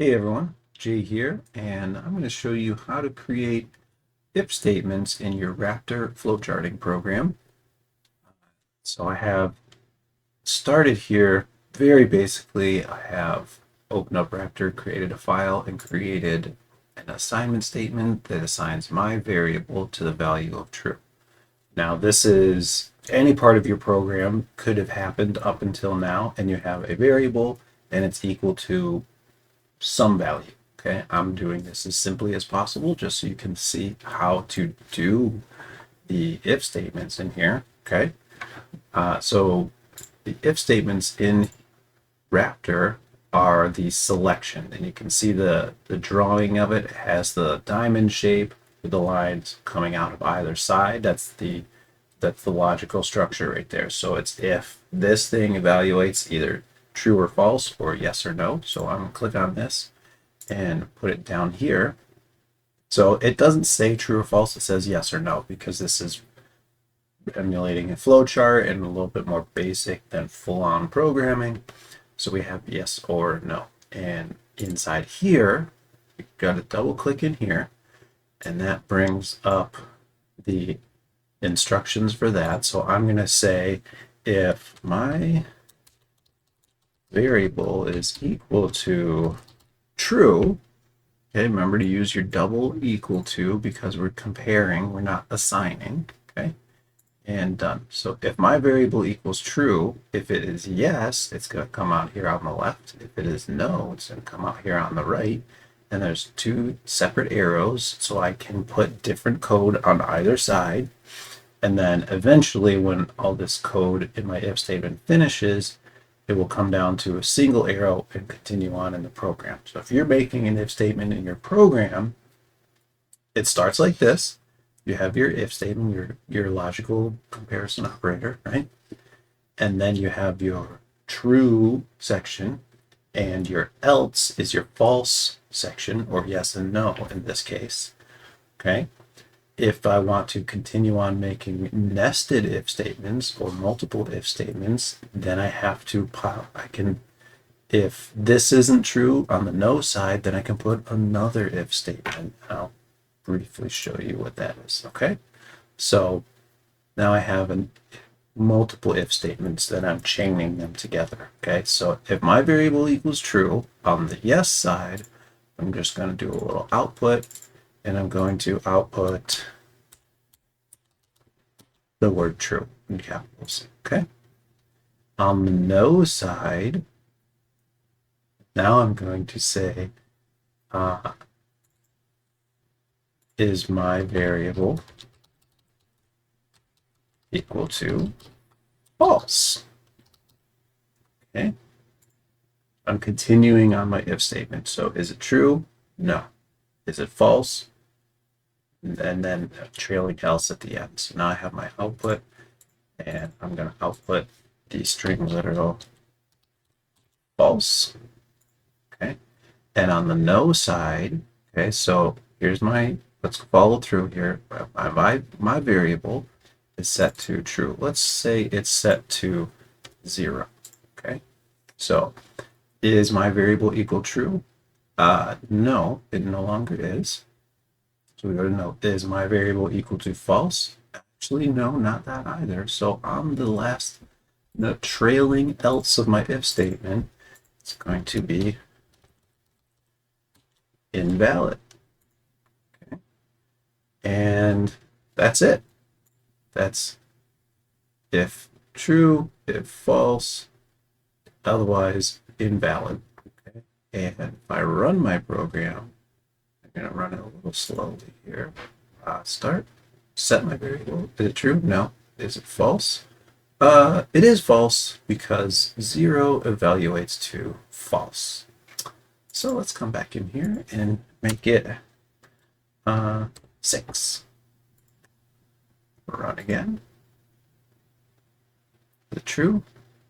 Hey everyone, Jay here, and I'm going to show you how to create if statements in your Raptor flowcharting program. So I have started here very basically. I have opened up Raptor, created a file, and created an assignment statement that assigns my variable to the value of true. Now, this is any part of your program could have happened up until now, and you have a variable and it's equal to some value. Okay, I'm doing this as simply as possible just so you can see how to do the if statements in here. Okay, so the if statements in Raptor are the selection, and you can see the drawing of it. It has the diamond shape with the lines coming out of either side. That's the logical structure right there. So it's if this thing evaluates either true or false or yes or no. So I'm gonna click on this and put it down here. So it doesn't say true or false, it says yes or no, because this is emulating a flowchart and a little bit more basic than full-on programming. So we have yes or no. And inside here, you got to double click in here, and that brings up the instructions for that. So I'm going to say if my variable is equal to true. Okay, remember to use your double equal to because we're comparing, we're not assigning. Okay, and done. So if my variable equals true, if it is yes, it's going to come out here on the left. If it is no, it's going to come out here on the right. And there's two separate arrows, so I can put different code on either side. And then eventually, when all this code in my if statement finishes, it will come down to a single arrow and continue on in the program. So if you're making an if statement in your program, it starts like this. You have your if statement, your logical comparison operator, right? And then you have your true section, and your else is your false section, or yes and no in this case. Okay. If I want to continue on making nested if statements or multiple if statements, then I have to if this isn't true on the no side, then I can put another if statement. I'll briefly show you what that is. Okay, so now I have multiple if statements that I'm chaining them together. Okay, so if my variable equals true on the yes side, I'm just going to do a little output, and I'm going to output the word true in capitals. Okay. On the no side, now I'm going to say, is my variable equal to false? Okay. I'm continuing on my if statement. So is it true? No. Is it false? And then a trailing else at the end. So now I have my output, and I'm going to output the string literal false. Okay. And on the no side, okay, so here's let's follow through here. My variable is set to true. Let's say it's set to 0. Okay. So is my variable equal true? No, it no longer is. So we go to no. Is my variable equal to false? Actually, no, not that either. So on the trailing else of my if statement, it's going to be invalid. Okay. And that's it. That's if true, if false, otherwise invalid. Okay. And if I run my program, I'm going to run it a little slowly here. Start. Set my variable. Is it true? No. Is it false? It is false because 0 evaluates to false. So let's come back in here and make it 6. Run again. Is it true?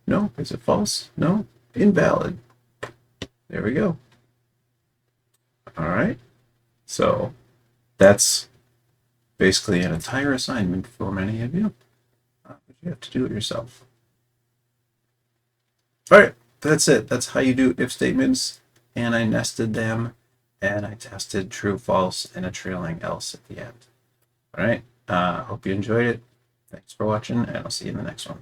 No. Is it false? No. Invalid. There we go. All right. So that's basically an entire assignment for many of you. But you have to do it yourself. All right, that's it. That's how you do if statements and I nested them, and I tested true, false, and a trailing else at the end. All right. Hope you enjoyed it. Thanks for watching, and I'll see you in the next one.